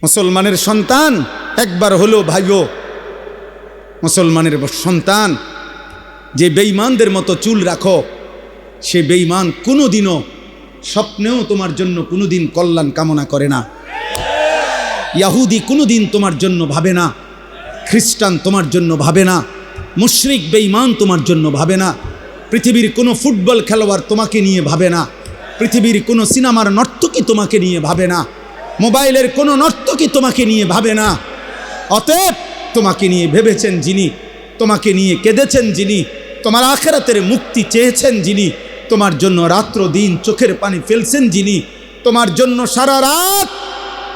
মুসলমানের সন্তান একবার হলো ভাইও, মুসলমানের সন্তান যে বেঈমানদের মতো চুল রাখো, সে বেঈমান কোনোদিনও স্বপ্নেও তোমার জন্য কোনোদিন কল্যাণ কামনা করে না। ইহুদি কোনোদিন তোমার জন্য ভাবে না, খ্রিস্টান তোমার জন্য ভাবে না, মুশরিক বেঈমান তোমার জন্য ভাবে না, পৃথিবীর কোনো ফুটবল খেলোয়াড় তোমাকে নিয়ে ভাবে না, পৃথিবীর কোনো সিনেমার নর্তকী তোমাকে নিয়ে ভাবে না, মোবাইলের কোনো নর্তকী তোমাকে নিয়ে ভাবে না। অতএব তোমাকে নিয়ে ভেবেছেন যিনি, তোমাকে নিয়ে কেঁদেছেন যিনি, তোমার আখিরাতের মুক্তি চেয়েছেন যিনি, তোমার জন্য রাত্র দিন চোখের পানি ফেলছেন যিনি, তোমার জন্য সারা রাত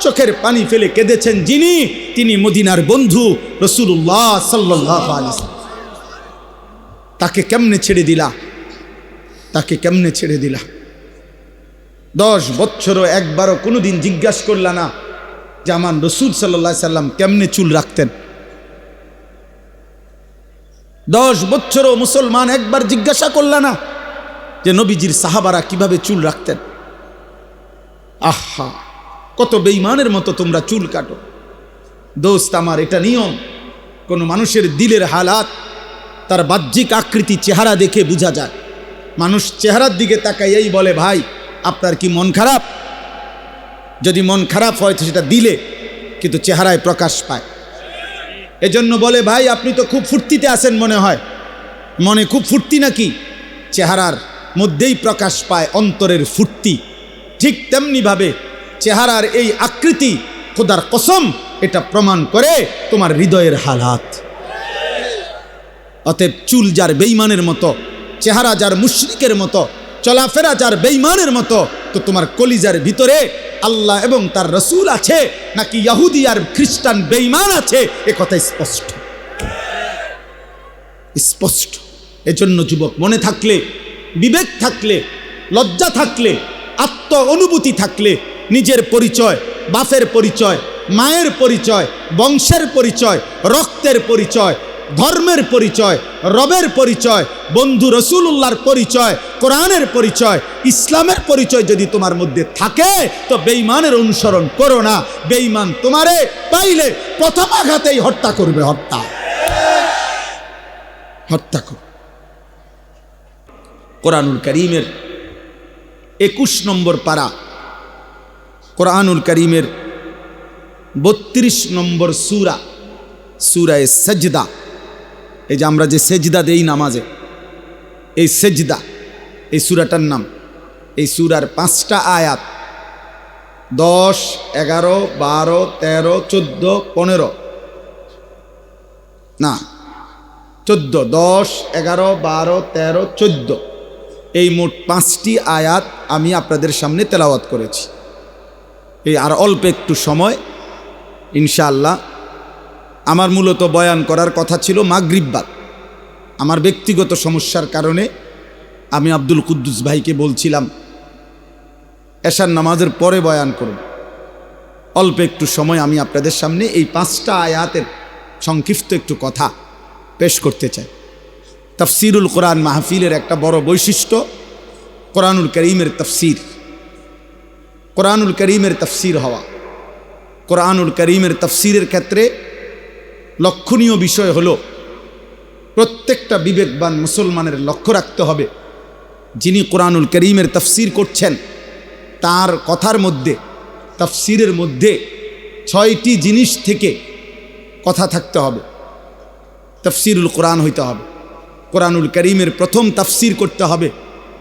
চোখের পানি ফেলে কেঁদেছেন যিনি, তিনি মদিনার বন্ধু রাসূলুল্লাহ সাল্লাল্লাহু আলাইহি ওয়াসাল্লাম। তাকে কেমনে ছেড়ে দিলা, তাকে কেমনে ছেড়ে দিলা? 10 বছরও একবারও কোনোদিন জিজ্ঞাসা করলা না যে আমার রাসূল সাল্লাল্লাহু আলাইহি সাল্লাম কেমনে চুল রাখতেন? 10 বছরও মুসলমান একবার জিজ্ঞাসা করলা না যে নবীজির সাহাবারা কিভাবে চুল রাখতেন? আহা, কত বেঈমানের মতো তোমরা চুল কাটো। দোস্ত আমার, এটা নিয়ম। কোনো মানুষের দিলের হালাত তার বাহ্যিক আকৃতি চেহারা দেখে বোঝা যায়। মানুষ চেহারার দিকে তাকাইয়াই বলে ভাই আপনার কি মন খারাপ? যদি মন খারাপ হয় তো সেটা দিলে, কিন্তু চেহারায় প্রকাশ পায়। এজন্য বলে ভাই আপনি তো খুব ফুর্তিতে আছেন মনে হয়। মনে খুব ফুর্তি নাকি? চেহারার মধ্যেই প্রকাশ পায় অন্তরের ফুর্তি। ঠিক তেমনিভাবে চেহারার এই আকৃতি, খোদার কসম, এটা প্রমাণ করে তোমার হৃদয়ের হালাত। অতএব চুল যার বেঈমানের মতো, চেহারা যার মুশরিকের মতো, চলাফেরা যার বেঈমানের মতো, তো তোমার কলিজার ভিতরে আল্লাহ এবং তার রসুল আছে নাকি ইহুদি আর খ্রিস্টান বেঈমান আছে, এ কথা স্পষ্ট স্পষ্ট। এজন্য যুবক, মনে থাকলে, বিবেক থাকলে, লজ্জা থাকলে, আত্ম অনুভূতি থাকলে, নিজের পরিচয়, বাপের পরিচয়, মায়ের পরিচয়, বংশের পরিচয়, রক্তের পরিচয়, ধর্মের পরিচয়, রবের পরিচয়, বন্ধু রাসূলুল্লাহর পরিচয়, কোরআনের পরিচয়, ইসলামের পরিচয় যদি তোমার মধ্যে থাকে তো বেঈমানের অনুসরণ করো না। বেঈমান তোমারে পাইলে প্রথম আঘাতেই হত্যা করবে। হত্যা করবে। কোরআনুল কারীমের 21 নম্বর পারা, কোরআনুল কারীমের 32 নম্বর সূরা, সূরায়ে সাজদা। এই যে আমরা যে সেজদা দেই নামাজে, এই সেজদা, এই সূরাটার নাম। এই সূরার 5টা আয়াত, 10, 11, 12, 13, 14, 15, না 14, 10, 11, 12, 13, 14, এই মোট 5টি আয়াত আমি আপনাদের সামনে তেলাওয়াত করেছি। এই আর অল্প একটু সময় ইনশাআল্লাহ। আমার মূলত বয়ান করার কথা ছিল মাগরিব বাদ। আমার ব্যক্তিগত সমস্যার কারণে আমি আব্দুল কুদ্দুস ভাইকে বলছিলাম এশার নামাজের পরে বয়ান করব। অল্প একটু সময় আমি আপনাদের সামনে এই 5টা আয়াতের সংক্ষিপ্ত একটু কথা পেশ করতে চাই। তাফসিরুল কোরআন মাহফিলের একটা বড় বৈশিষ্ট্য কোরআনুল কারীমের তাফসির, কোরআনুল কারীমের তাফসির হওয়া। কোরআনুল কারীমের তাফসিরের ক্ষেত্রে লক্ষণীয় বিষয় হলো প্রত্যেকটা বিবেকবান মুসলমানের লক্ষ্য রাখতে হবে যিনি কোরআনুল কারীমের তাফসির করছেন তার কথার মধ্যে, তাফসিরের মধ্যে 6টি জিনিস থেকে কথা থাকতে হবে। তাফসিরুল কোরআন হইতে হবে। কোরআনুল কারীমের প্রথম তাফসির করতে হবে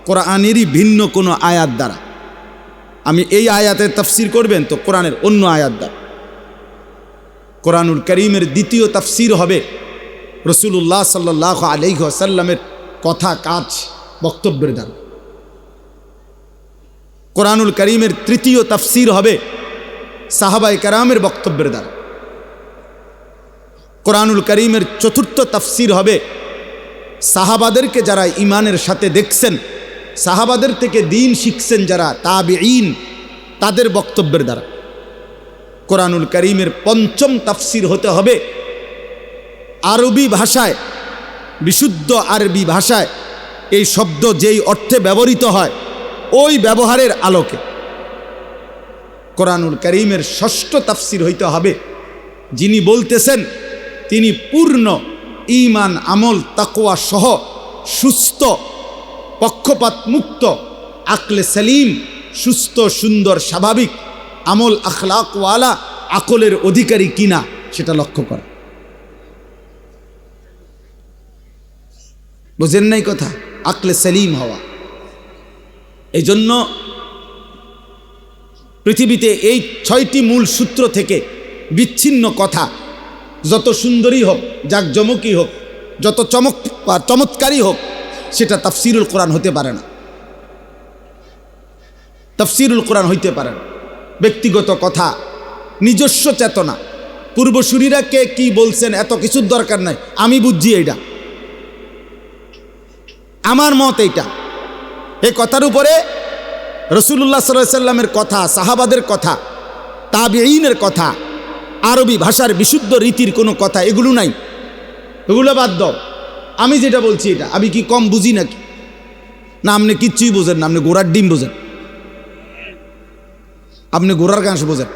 কোরআনেরই ভিন্ন কোনো আয়াত দ্বারা। আমি এই আয়াতের তাফসির করবেন তো কোরআনের অন্য আয়াত দ্বারা। কোরআনুল কারীমের দ্বিতীয় তাফসির হবে রাসূলুল্লাহ সাল্লাল্লাহু আলাইহি ওয়াসাল্লামের কথা, কাজ, বক্তব্যের দ্বারা। কোরআনুল কারীমের তৃতীয় তাফসির হবে সাহাবায়ে কেরামের বক্তব্যের দ্বারা। কোরআনুল কারীমের চতুর্থ তাফসির হবে সাহাবাদেরকে যারা ঈমানের সাথে দেখছেন, সাহাবাদের থেকে দ্বীন শিখছেন যারা তাবিঈন, তাদের বক্তব্যের দ্বারা। কোরআনুল কারীমের পঞ্চম তাফসির হতে হবে আরবি ভাষায়, বিশুদ্ধ আরবি ভাষায় এই শব্দ যেই অর্থে ব্যবহৃত হয় ওই ব্যবহারের আলোকে। কোরআনুল কারীমের ষষ্ঠ তাফসির হইতে হবে। যিনি বলতেছেন তিনি পূর্ণ ঈমান আমল তাকওয়া সহ সুস্থ পক্ষপাত মুক্ত আকলে সালিম সুস্থ সুন্দর স্বাভাবিক আমল আখলাকওয়ালা আকলের অধিকারী কিনা সেটা লক্ষ্য করা। বুঝেন নাই কথা? আকলে সালিম হওয়া। এই জন্য পৃথিবীতে এই 6টি মূল সূত্র থেকে বিচ্ছিন্ন কথা যত সুন্দরী হোক, জাকজমকই হোক, যত চমৎকারী হোক, সেটা তাফসিরুল কোরআন হতে পারে না। তাফসিরুল কোরআন হইতে পারে না। ব্যক্তিগত কথা, নিজস্ব চেতনা, পূর্বসূরীরা কে কি বলছেন এত কিছুর দরকার নাই। আমি বুঝছি এইটা, আমার মত এইটা। এই কথার উপরে রাসূলুল্লাহ সাল্লাল্লাহু আলাইহি সাল্লামের কথা, সাহাবাদের কথা, তাবিঈনের কথা, আরবি ভাষার বিশুদ্ধ রীতির কোনো কথা এগুলো নাই। এগুলো বাদ দাও। আমি যেটা বলছি এটা আমি কি কম বুঝি নাকি? না, আপনি কিচ্ছুই বোঝেন না। আপনি গোড়ার ডিম বোঝেন, আপনি গোড়ার ঘাস বোঝেন,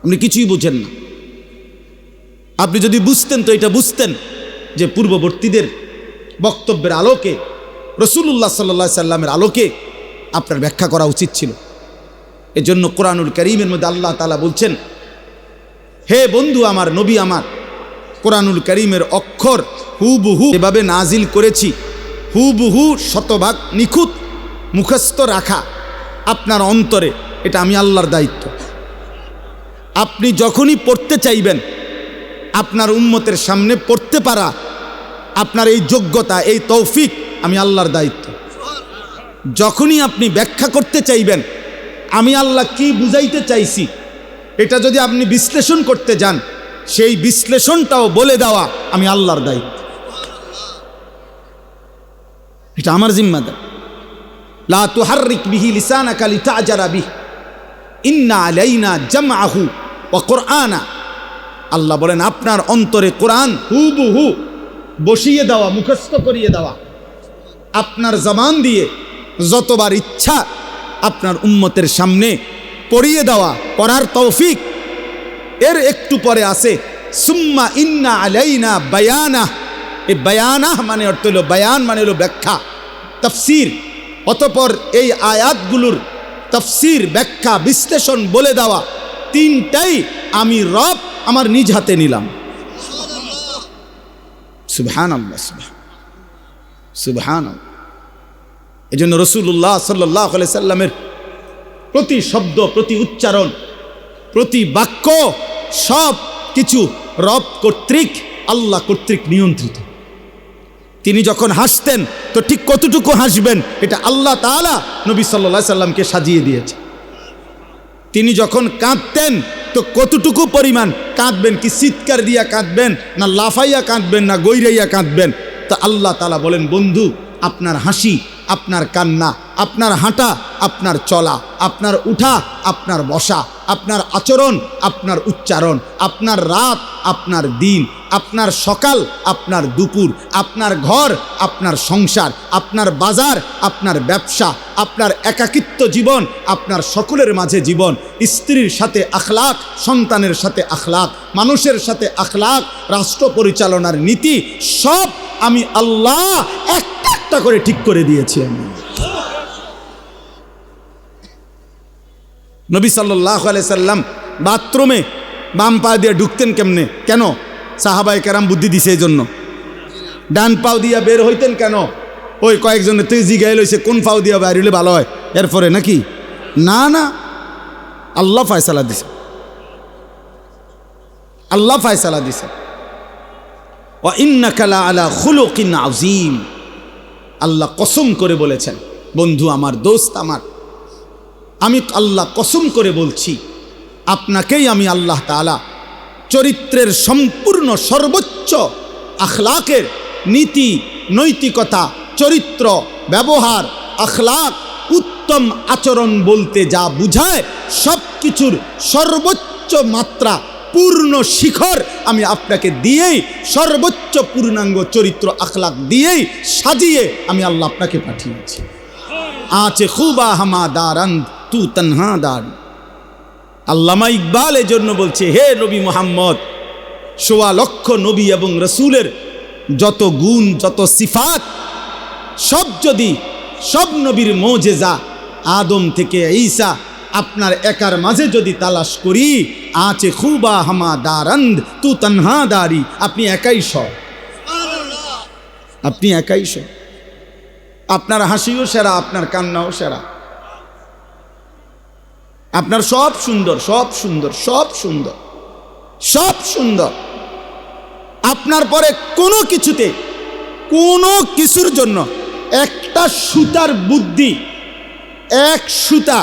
আপনি কিছুই বুঝেন না। আপনি যদি বুঝতেন তো এটা বুঝতেন যে পূর্ববর্তীদের বক্তব্যের আলোকে, রাসূলুল্লাহ সাল্লাল্লাহু আলাইহি সাল্লামের আলোকে আপনার ব্যাখ্যা করা উচিত ছিল। এজন্য কোরআনুল কারীমের মধ্যে আল্লাহ তাআলা বলছেন, হে বন্ধু আমার, নবী আমার, কোরআনুল কারীমের অক্ষর হুবহু এভাবে নাজিল করেছি, হুবহু শতভাগ নিখুঁত মুখস্থ রাখা আপনার অন্তরে, এটা আমি আল্লাহর দায়িত্ব। আপনি যখনই পড়তে চাইবেন, আপনার উম্মতের সামনে পড়তে পারা, আপনার এই যোগ্যতা, এই তৌফিক আমি আল্লাহর দায়িত্ব। যখনই আপনি ব্যাখ্যা করতে চাইবেন, আমি আল্লাহ কি বুঝাইতে চাইছি, এটা যদি আপনি বিশ্লেষণ করতে যান, সেই বিশ্লেষণটাও বলে দেওয়া আমি আল্লাহর দায়িত্ব। এটা আমার জিম্মাদার। লা তুহাররিক বিহি লিসানাকা লিতা'জারা বিহি ইন্না আলাইনা জামআহু ওয়া কুরআনা। আল্লাহ বলেন আপনার অন্তরে কোরআন হুবহু বসিয়ে দেওয়া, মুখস্থ করিয়ে দেওয়া, আপনার জবান দিয়ে যতবার ইচ্ছা আপনার উম্মতের সামনে পড়িয়ে দেওয়া, পড়ার তৌফিক। এর একটু পরে আছে সুম্মা ইন্না আলাইনা বায়ানা। এই বায়ানা মানে অর্থ হলো, বায়ান মানে হলো ব্যাখ্যা, তাফসির। অতঃপর এই আয়াতগুলোর তাফসির, ব্যাখ্যা, বিশ্লেষণ বলে দেওয়া, তিনটাই আমি রব আমার নিজ হাতে নিলাম। সুবহানাল্লাহ, সুবহানাল্লাহ। এই জন্য রাসূলুল্লাহ সাল্লাল্লাহু আলাইহি সাল্লামের প্রতি শব্দ, প্রতি উচ্চারণ, প্রতি বাক্য সব কিছু রব কর্তৃক, আল্লাহ কর্তৃক নিয়ন্ত্রিত। তিনি যখন হাসতেন তো ঠিক কতটুকু হাসবেন এটা আল্লাহ তাআলা নবী সাল্লাল্লাহু আলাইহি সাল্লামকে সাজিয়ে দিয়েছে। তিনি যখন কাঁদতেন তো কতটুকু পরিমাণ কাঁদবেন, কি চিৎকার দিয়া কাঁদবেন, না লাফাইয়া কাঁদবেন, না গৈরাইয়া কাঁদবেন, তা আল্লাহ তাআলা বলেন, বন্ধু আপনার হাসি, আপনার কান্না, আপনার হাঁটা, আপনার চলা, আপনার উঠা, আপনার বসা, আপনার আচরণ, আপনার উচ্চারণ, আপনার রাত, আপনার দিন, আপনার সকাল, আপনার দুপুর, আপনার ঘর, আপনার সংসার, আপনার বাজার, আপনার ব্যবসা, আপনার একাকিত্ব জীবন, আপনার সকলের মাঝে জীবন, স্ত্রীর সাথে আখলাক, সন্তানের সাথে আখলাক, মানুষের সাথে আখলাক, রাষ্ট্র পরিচালনার নীতি, সব আমি আল্লাহ একটা একটা করে ঠিক করে দিয়েছি। আমি নবী সাল্লাল্লাহু আলাইহি সাল্লাম বাথরুমে বাম পা দিয়ে ঢুকতেন কেমনে? কেন? সাহাবায়ে কেরাম বুদ্ধি দিছে এই জন্য। ডান পাও দিয়া বের হইতেন কেন? ওই কয়েকজনের তুই জিগাইল হইছে কোন পাও দিয়া বাইর হইলে ভালো হয়, এরপরে নাকি? না না, আল্লাহ ফয়সালা দিছে, আল্লাহ ফয়সালা দিছে। ওয়া ইন্নাকা লা আলা খুলুকিন আযীম। আল্লাহ কসম করে বলেছেন, বন্ধু আমার, দোস্ত আমার, আমি আল্লাহ কসম করে বলছি, আপনাকেই আমি আল্লাহ তাআলা চরিত্রের সম্পূর্ণ সর্বোচ্চ আখলাকের নীতি, নৈতিকতা, চরিত্র, ব্যবহার, আখলাক, উত্তম আচরণ বলতে যা বুঝায় সব কিছুর সর্বোচ্চ মাত্রা, পূর্ণ শিখর আমি আপনাকে দিয়েই, সর্বোচ্চ পূর্ণাঙ্গ চরিত্র আখলাক দিয়েই সাজিয়ে আমি আল্লাহ আপনাকে পাঠিয়েছি। আচে খুবা হামা দারান তু তনহা দার। আল্লামা ইকবাল এই জন্য বলছে, হে নবী মুহাম্মদ, ১৬ লক্ষ নবী এবং রসুলের যত গুণ, যত সিফাত, সব নবীর মোজেজা আদম থেকে ঈসা আপনার একার মাঝে যদি তালাশ করি, আছে খুবা হামা দারন্দ তু তনহা দারি, আপনি একাই সব, আপনি একাই সব। আপনার হাসিও সেরা, আপনার কান্নাও সেরা, আপনার সব সুন্দর, সব সুন্দর, সব সুন্দর, সব সুন্দর। আপনার পরে কোনো কিছুতে, কোনো কিছুর জন্য একটা সুতার বুদ্ধি, এক সুতা,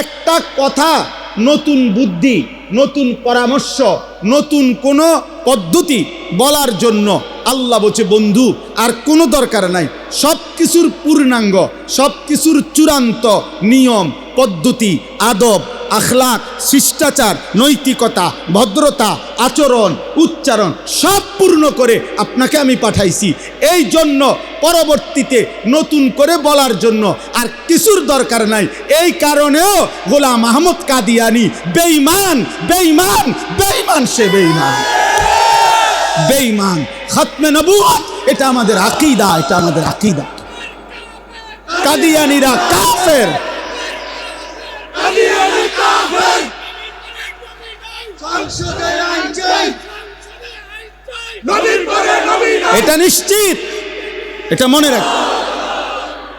একটা কথা, নতুন বুদ্ধি, নতুন পরামর্শ, নতুন কোনো পদ্ধতি বলার জন্য আল্লাহ বলছে, বন্ধু আর কোনো দরকার নাই। সব কিছুর পূর্ণাঙ্গ, সব কিছুর চূড়ান্ত নিয়ম, পদ্ধতি, আদব, আখলাক, শিষ্টাচার, নৈতিকতা, ভদ্রতা, আচরণ, উচ্চারণ সব পূর্ণ করে আপনাকে আমি পাঠাইছি। এই জন্য পরবর্তীতে নতুন করে বলার জন্য আর কিছুর দরকার নাই। এই কারণেও গোলাম আহমদ কাদিয়ানী বেঈমান, বেঈমান, বেঈমান, সে বেঈমান, বেঈমান। খতমে নবুয়ত এটা আমাদের আকীদা, এটা আমাদের আকীদা। কাদিয়ানীরা কাফের, এটা নিশ্চিত, এটা মনে রাখ।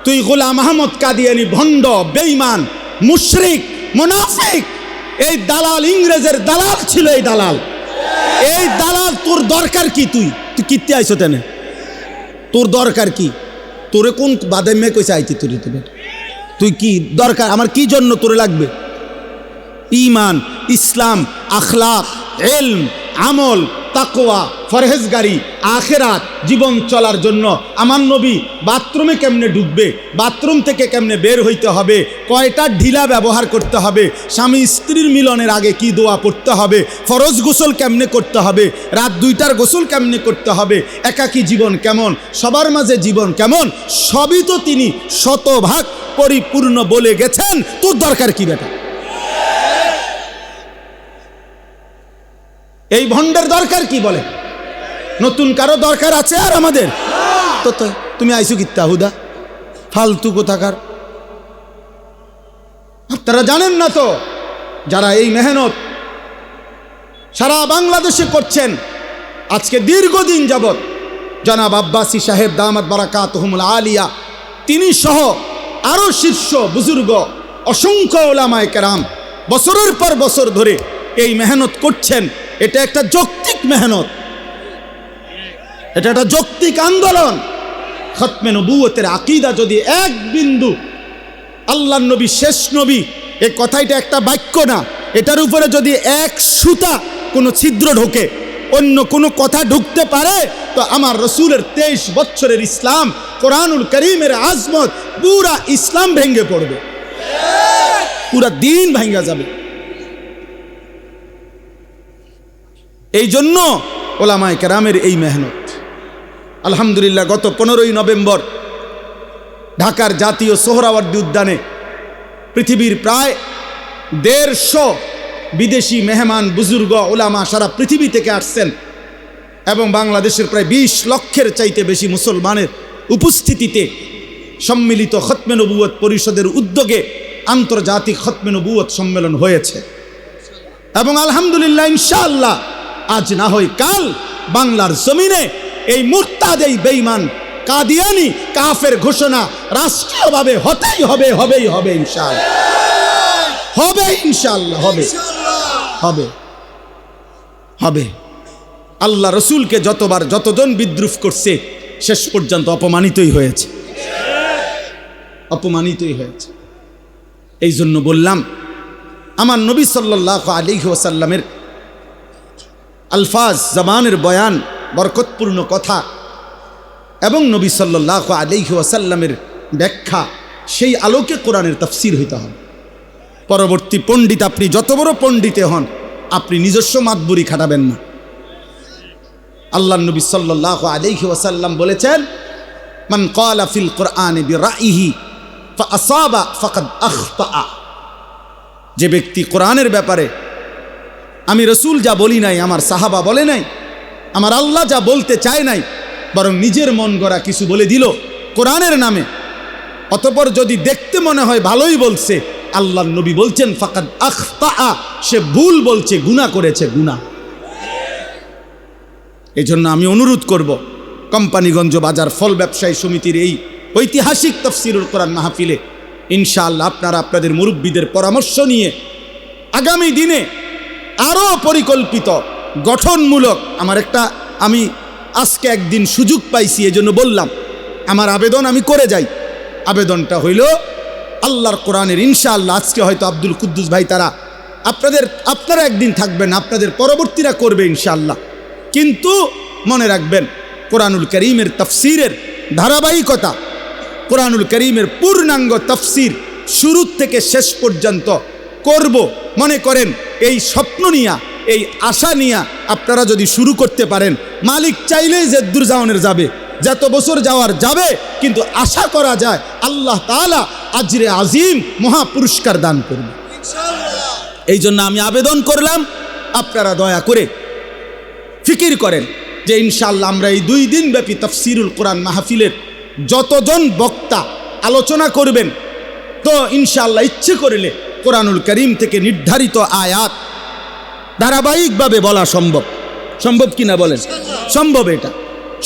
তুই গোলাম আহমদ কাদিয়ানী ভণ্ড, বেঈমান, মুশরিক, মুনাফিক, এই দালাল, ইংরেজের দালাল ছিল এই দালাল। এই দালাল, তোর দরকার কি? তুই কিত্তে আইছো তেনে? তোর দরকার কি? তোরে কোন বাদামে কইছে আইতি? তুই কি দরকার? আমার কি জন্য তোরে লাগবে? ঈমান, ইসলাম, আখলাক, ইলম, আমল, তাকওয়া, ফরহেজগারি, আখিরাত জীবন চলার জন্য আমার নবী বাথরুমে কেমনে ঢুকবে, বাথরুম থেকে কেমনে বের হইতে হবে, কয়টা ঢিলা ব্যবহার করতে হবে, স্বামী স্ত্রীর মিলনের আগে কি দোয়া পড়তে হবে, ফরজ গোসল কেমনে করতে হবে, রাত 2টার গোসল কেমনে করতে হবে, একাকী জীবন কেমন, সবার মাঝে জীবন কেমন, সবই তো তিনি শতভাগ পরিপূর্ণ বলে গেছেন। তোর দরকার কি বেটা? এই ভণ্ডের দরকার কি বলে? নতুন কারো দরকার আছে আর আমাদের? তো তুমি আইসু কিত্তা হুদা ফালতু কোথাকার। আপনারা জানেন না তো, যারা এই মেহনত সারা বাংলাদেশে করছেন আজকে দীর্ঘদিন যাবৎ, জনাব আব্বাসী সাহেব দামাত বারাকাতুহুমুল আলিয়া, তিনি সহ আরো শীর্ষ বুজুর্গ অসংখ্য উলামায়ে কেরাম বছরের পর বছর ধরে এই মেহনত করছেন। এটা একটা যৌক্তিক মেহনত, এটা একটা যৌক্তিক আন্দোলন। খতমে নবুয়তের আকীদা যদি এক বিন্দু, আল্লাহর নবী শেষ নবী, এই কথাটা একটা বাক্য না, এটার উপরে যদি এক সুতা কোনো ছিদ্র ঢোকে, অন্য কোনো কথা ঢুকতে পারে, তো আমার রসুলের 23 বছরের ইসলাম, কোরআনুল করিমের আজমত, পুরা ইসলাম ভেঙে পড়বে, পুরা দিন ভেঙে যাবে। এই জন্য ওলামায়ে কেরামের এই মেহনত। আলহামদুলিল্লাহ, গত 15ই নভেম্বর ঢাকার জাতীয় সোহরাওয়ার্দী উদ্যানে পৃথিবীর প্রায় 150 বিদেশি মেহমান, বুজুর্গ, ওলামা সারা পৃথিবী থেকে আসছেন এবং বাংলাদেশের প্রায় 20 লক্ষের চাইতে বেশি মুসলমানের উপস্থিতিতে সম্মিলিত খতমে নবুয়ত পরিষদের উদ্যোগে আন্তর্জাতিক খতমে নবুয়ত সম্মেলন হয়েছে। এবং আলহামদুলিল্লাহ, ইনশাআল্লাহ আজ না হয় কাল বাংলার জমিনে এই মুরতাদ, এই বেঈমান কাদিয়ানী কাফের ঘোষণা রাষ্ট্রীয়ভাবে হতেই হবে, হবেই হবে, ইনশাআল্লাহ হবে, ইনশাআল্লাহ হবে, হবে, হবে। আল্লাহ রসুলকে যতবার যতজন বিদ্রুপ করছে শেষ পর্যন্ত অপমানিতই হয়েছে, অপমানিতই হয়েছে। এই জন্য বললাম, আমার নবী সাল্লাল্লাহু আলাইহি ওয়াসাল্লামের আলফাজ, জবানের বয়ান, বরকতপূর্ণ কথা এবং নবী সাল্লাল্লাহু আলাইহি ওয়াসাল্লামের ব্যাখ্যা, সেই আলোকে কোরআনের তাফসীর হইতে হবে। পরবর্তী পণ্ডিত, আপনি যত বড় পণ্ডিতে হন, আপনি নিজস্ব মাতবুরি খাটাবেন না। আল্লাহর নবী সাল্লাল্লাহু আলাইহি ওয়াসাল্লাম বলেছেন, মান ক্বালা ফিল কুরআনি বিরাইহি ফাআসাবা ফাকাদ আখতা। যে ব্যক্তি কোরআনের ব্যাপারে আমি রসুল যা বলি নাই, আমার সাহাবা বলে নাই, আমার আল্লাহ যা বলতে চায় নাই, বরং নিজের মন গড়া কিছু বলে দিল কোরআনের নামে, অতঃপর যদি দেখতে মনে হয় ভালোই বলছে, আল্লাহর নবী বলছেন ফাকাদ আখতা, সে ভুল বলছে, গুনাহ করেছে, গুনাহ। এই জন্য আমি অনুরোধ করব, কোম্পানিগঞ্জ বাজার ফল ব্যবসায়ী সমিতির এই ঐতিহাসিক তাফসীরুল কোরআন মাহফিলে ইনশাআল্লাহ আপনারা আপনাদের মুরব্বীদের পরামর্শ নিয়ে আগামী দিনে আরও পরিকল্পিত গঠনমূলক, আমি আজকে একদিন সুযোগ পাইছি, এজন্য বললাম আমার আবেদন আমি করে যাই। আবেদনটা হইল আল্লাহর কোরআনের ইনশাআল্লাহ, আজকে হয়তো আব্দুল কুদ্দুস ভাই তারা আপনারা একদিন থাকবেন, আপনাদের পরবর্তীরা করবে ইনশাআল্লাহ, কিন্তু মনে রাখবেন কোরআনুল কারীমের তাফসীরের ধারাবাহিকতা, কোরআনুল কারীমের পূর্ণাঙ্গ তাফসীর শুরু থেকে শেষ পর্যন্ত করব। মনে করেন এই স্বপ্ন নিয়া, এই আশা নিয়া আপনারা যদি শুরু করতে পারেন, মালিক চাইলেই যে দূর যাওয়ানের যাবে, যত বছর যাওয়ার যাবে, কিন্তু আশা করা যায় আল্লাহ তাআলা আজরে আজিম মহা পুরস্কার দান করবে ইনশাআল্লাহ। এই জন্য আমি আবেদন করলাম, আপনারা দয়া করে ফিকির করেন যে ইনশাআল্লাহ আমরা এই 2 দিন ব্যাপী তাফসীরুল কোরআন মাহফিলের যতজন বক্তা আলোচনা করবেন, তো ইনশাআল্লাহ ইচ্ছে করলে কোরআনুল কারীম থেকে নির্ধারিত আয়াত ধারাবাহিকভাবে বলা সম্ভব। সম্ভব কিনা বলেন? সম্ভব, এটা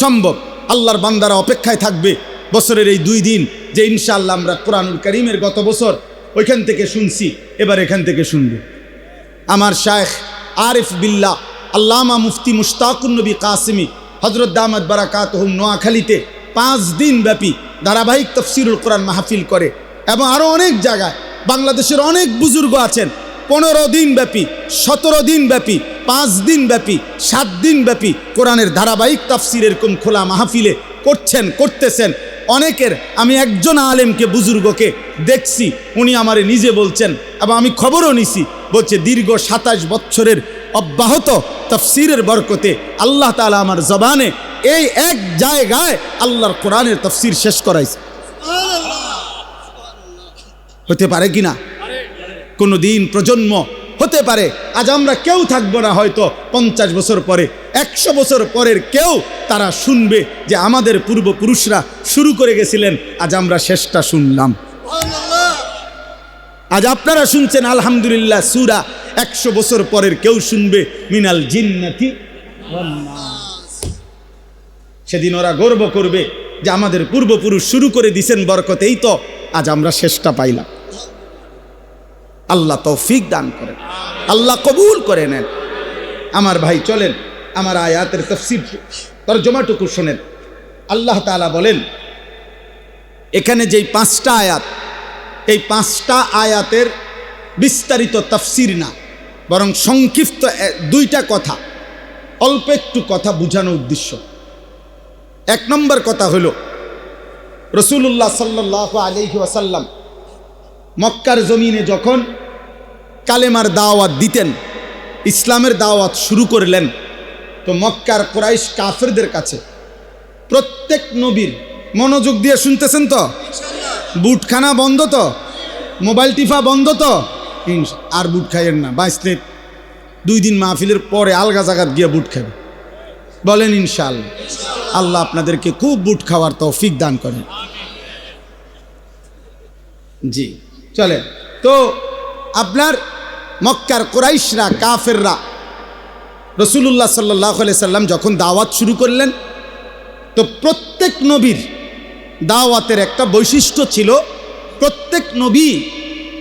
সম্ভব। আল্লাহর বান্দারা অপেক্ষায় থাকবে বছরের এই 2 দিন, যে ইনশাআল্লাহ আমরা কোরআনুল কারীমের গত বছর ওইখান থেকে শুনছি, এবার এখান থেকে শুনব। আমার শায়েখ আরিফ বিল্লাহ আল্লামা মুফতি মুশতাকুন নবী কাসিমি হযরত দামাত বারাকাতুহুম নোয়াখালীতে 5 দিন ব্যাপী ধারাবাহিক তাফসীরুল কোরআন মাহফিল করে, এবং আরও অনেক জায়গায় বাংলাদেশের অনেক বুজুর্গ আছেন 15 দিন ব্যাপী, 17 দিন ব্যাপী, 5 দিন ব্যাপী, 7 দিন ব্যাপী কোরআনের ধারাবাহিক তাফসীর এরকম খোলা মাহফিলে করতেছেন। অনেকের, আমি একজন আলেমকে বুজুর্গকে দেখছি, উনি আমারে নিজে বলছেন এবং আমি খবরও নিছি, বলছে দীর্ঘ 27 বছরের অব্যাহত তাফসীরের বরকতে আল্লাহ তাআলা আমার জবানে এই এক জায়গায় আল্লাহর কোরআনের তাফসীর শেষ করাইছে। হতে পারে কিনা? কোনো দিন প্রজন্ম হতে পারে, আজ আমরা কেউ থাকবো না, হয়তো 50 বছর পরে, 100 বছর পরের কেউ তারা শুনবে যে আমাদের পূর্বপুরুষরা শুরু করে গেছিলেন, আজ আমরা শেষটা শুনলাম। আজ আপনারা শুনছেন আলহামদুলিল্লাহ সূরা, 100 বছর পরের কেউ শুনবে মিনাল জিন্নাতি ওয়ান নাস। সেদিন ওরা গর্ব করবে যে আমাদের পূর্বপুরুষ শুরু করে দিয়েছেন বরকতেই তো আজ আমরা শেষটা পাইলাম। আল্লাহ তৌফিক দান করেন, আল্লাহ কবুল করে নেন। আমার ভাই চলেন আমার আয়াতের তাফসীর তরজমাটুকু শোনেন। আল্লাহ তাআলা বলেন এখানে যেই 5টা আয়াত, এই 5টা আয়াতের বিস্তারিত তাফসীর না, বরং সংক্ষিপ্ত 2টা কথা, অল্প একটু কথা বোঝানোর উদ্দেশ্য। 1 নম্বর কথা হলো রাসূলুল্লাহ সাল্লাল্লাহু আলাইহি ওয়াসাল্লাম মক্কার জমিনে যখন কালেমার দাওয়াত দিতেন, ইসলামের দাওয়াত শুরু করলেন, তো মক্কার কুরাইশ কাফেরদের কাছে প্রত্যেক নবীর, মনোযোগ দিয়ে শুনতেছেন তো, বুটখানা বন্ধ তো, মোবাইল টিফা বন্ধ তো, আর বুট খাইয়েন না, বাঁচলে 2 দিন মাহফিলের পরে আলগা জায়গাত গিয়ে বুট খাবে, বলেন ইনশাআল্লাহ। আল্লাহ আপনাদেরকে খুব বুট খাওয়ার তৌফিক দান করেন। জি চলেন। তো আপনার মক্কার কুরাইশরা, কাফেররা রাসূলুল্লাহ সাল্লাল্লাহু আলাইহি সাল্লাম যখন দাওয়াত শুরু করলেন, তো প্রত্যেক নবীর দাওয়াতের একটা বৈশিষ্ট্য ছিল, প্রত্যেক নবী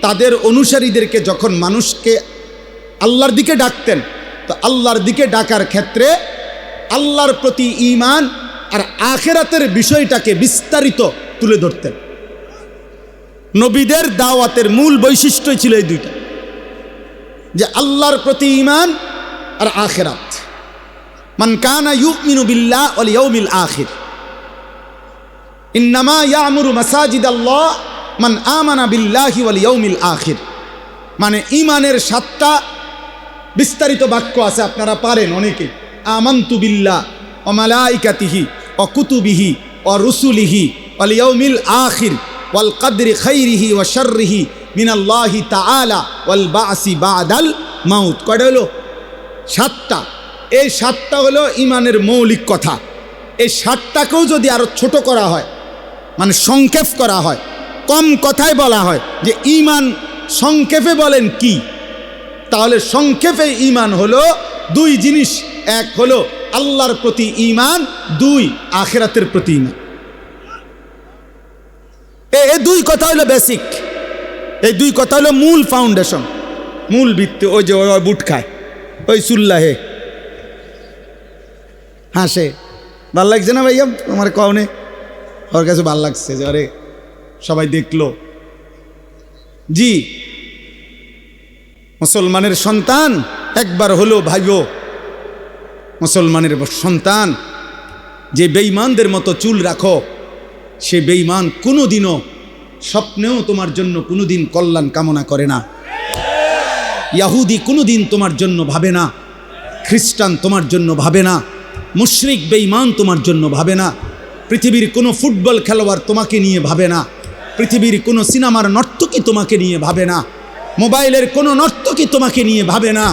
তাদের অনুসারীদেরকে যখন মানুষকে আল্লাহর দিকে ডাকতেন, তো আল্লাহর দিকে ডাকার ক্ষেত্রে আল্লাহর প্রতি ঈমান আর আখিরাতের বিষয়টাকে বিস্তারিত তুলে ধরতেন। নবীদের দাওয়াতের মূল বৈশিষ্ট্যই ছিল এই 2টা, যে আল্লাহর প্রতি ঈমান আর আখিরাত। মান কানা ইউমিনু বিল্লাহ ওয়াল ইয়াউমিল আখির ইন্নামা ইয়ামুরু মাসাজিদাল্লাহ মান আমানা বিল্লাহি ওয়াল ইয়াউমিল আখির। মানে ঈমানের 7টা বিস্তারিত বাক্য আছে, আপনারা পারেন অনেকে। আমানতু বিল্লাহ ওয়া মালাইকাতিহি ওয়া কুতুবিহি ওয়া রুসুলিহি ওয়াল ইয়াউমিল আখির ওয়াল কদরি খাইরিহি ওয়া শাররিহি মিনাল্লাহি তাআলা ওয়াল বাসি বাদাল মাউত। কয়টা হলো? 7টা। এই 7টা হলো ইমানের মৌলিক কথা। এই 7টাকেও যদি আরো ছোট করা হয়, মানে সংক্ষেপ করা হয়, কম কথায় বলা হয় যে ঈমান সংক্ষেপে বলেন কি, তাহলে সংক্ষেপে ঈমান হলো 2 জিনিস। এক হলো আল্লাহর প্রতি ঈমান, 2 আখিরাতের প্রতি ঈমান। এই 2 কথা হলো বেসিক, এই 2 কথা হলো মূল ফাউন্ডেশন, মূল ভিত্তি। ওই যে ওই বুট খায়, ওই চুল্লাহে হাসে, ভাল লাগছে না ভাইয়া আমার কওনে? ওর কাছে ভাল লাগছে যে আরে সবাই দেখলো। জি, মুসলমানের সন্তান একবার হলো ভাইও, মুসলমানের সন্তান যে বেঈমানদের মতো চুল রাখো, সে বেঈমান কোনোদিনও স্বপ্নেও তোমার জন্য কোনোদিন কল্যাণ কামনা করে না। ইহুদি কোনোদিন তোমার জন্য ভাবে না, খ্রিস্টান তোমার জন্য ভাবে না, মুশরিক বেঈমান তোমার জন্য ভাবে না, পৃথিবীর কোনো ফুটবল খেলোয়াড় তোমাকে নিয়ে ভাবে না, পৃথিবীর কোনো সিনেমার নর্তকী তোমাকে নিয়ে ভাবে না, মোবাইলের কোনো নর্তকী তোমাকে নিয়ে ভাবে না।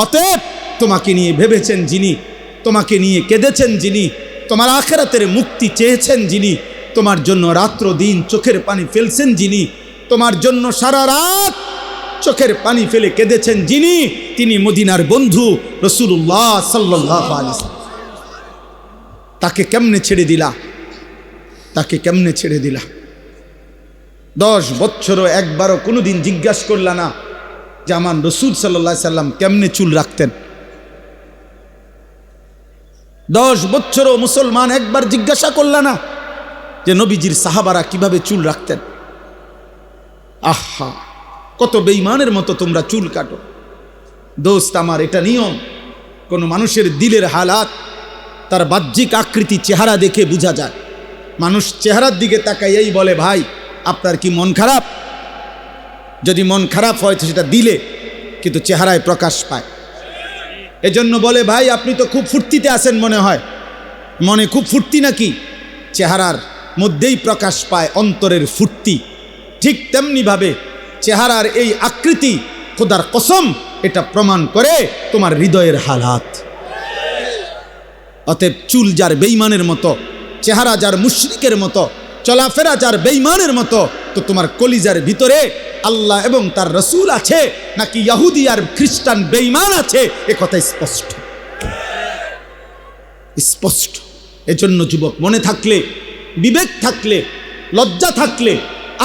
অতএব তোমাকে নিয়ে ভেবেছেন যিনি, তোমাকে নিয়ে কেঁদেছেন যিনি, তোমার আখিরাতের মুক্তি চেয়েছেন যিনি, তোমার জন্য রাত্র দিন চোখের পানি ফেলছেন যিনি, তোমার জন্য সারা রাত চোখের পানি ফেলে কেঁদেছেন যিনি, তিনি মদিনার বন্ধু রাসূলুল্লাহ সাল্লাল্লাহু আলাইহি ওয়াসাল্লাম। তাকে কেমনে ছেড়ে দিলা? তাকে কেমনে ছেড়ে দিলা? 10 বছরও একবারও কোনোদিন জিজ্ঞাসা করলা না যে আমার রাসূল সাল্লাল্লাহু আলাইহি সাল্লাম কেমনে চুল রাখতেন? 10 বছরও মুসলমান একবার জিজ্ঞাসা করলা না যে নবীজির সাহাবারা কিভাবে চুল রাখতেন? আহা, কত বেঈমানের মতো তোমরা চুল কাটো। দোস্ত আমার, এটা নিয়ম। কোনো মানুষের দিলের হালাত তার বাহ্যিক আকৃতি, চেহারা দেখে বোঝা যায়। মানুষ চেহারার দিকে তাকাই এই বলে ভাই আপনার কি মন খারাপ? যদি মন খারাপ হয় তো সেটা দিলে, কিন্তু চেহারায় প্রকাশ পায়। এজন্য বলে ভাই আপনি তো খুব ফুর্তিতে আছেন মনে হয়। মনে খুব ফুর্তি নাকি? চেহারার মধ্যেই প্রকাশ পায় অন্তরের ফুর্তি। ঠিক তেমনিভাবে চেহারার এই আকৃতি, খোদার কসম, এটা প্রমাণ করে তোমার হৃদয়ের হালাত। অতএব চুল যার বেঈমানের মতো, চেহারা যার মুশরিকের মতো, চলাফেরা যার বেঈমানের মতো, তো তোমার কলিজার ভিতরে আল্লাহ এবং তার রসুল আছে নাকি ইহুদি আর খ্রিস্টান বেঈমান আছে, এ কথা স্পষ্ট স্পষ্ট। এজন্য যুবক, মনে থাকলে, বিবেক থাকলে, লজ্জা থাকলে,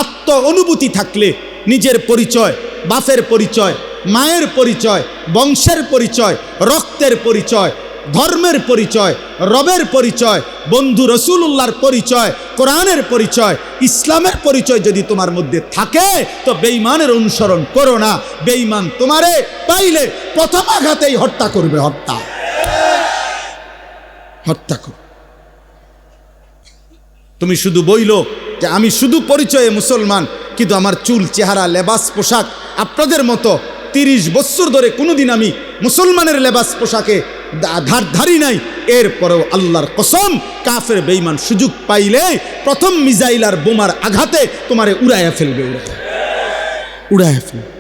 আত্ম অনুভূতি থাকলে, নিজের পরিচয়, বাপের পরিচয়, মায়ের পরিচয়, বংশের পরিচয়, রক্তের পরিচয়, ধর্মের পরিচয়, রবের পরিচয়, বন্ধু রাসূলুল্লাহর পরিচয়, কোরআনের পরিচয়, ইসলামের পরিচয় যদি তোমার মধ্যে থাকে তো বেঈমানের অনুসরণ করো না। বেঈমান তোমারে পাইলে প্রথম আঘাতেই হত্যা করবে। হত্যা করবে। তুমি শুধু বইলো যে আমি শুধু পরিচয়ে মুসলমান, কিন্তু আমার চুল, চেহারা, লেবাস, পোশাক আপনাদের মতো 30 বছর ধরে কোনোদিন আমি মুসলমানের লেবাস পোশাকে ধারি নাই। এরপরেও আল্লাহর কসম, কাফের বেঈমান সুযোগ পাইলে প্রথম মিসাইল আর বোমার আঘাতে তোমারে উড়াইয়া ফেলবে, উড়াইয়া ফেলবে।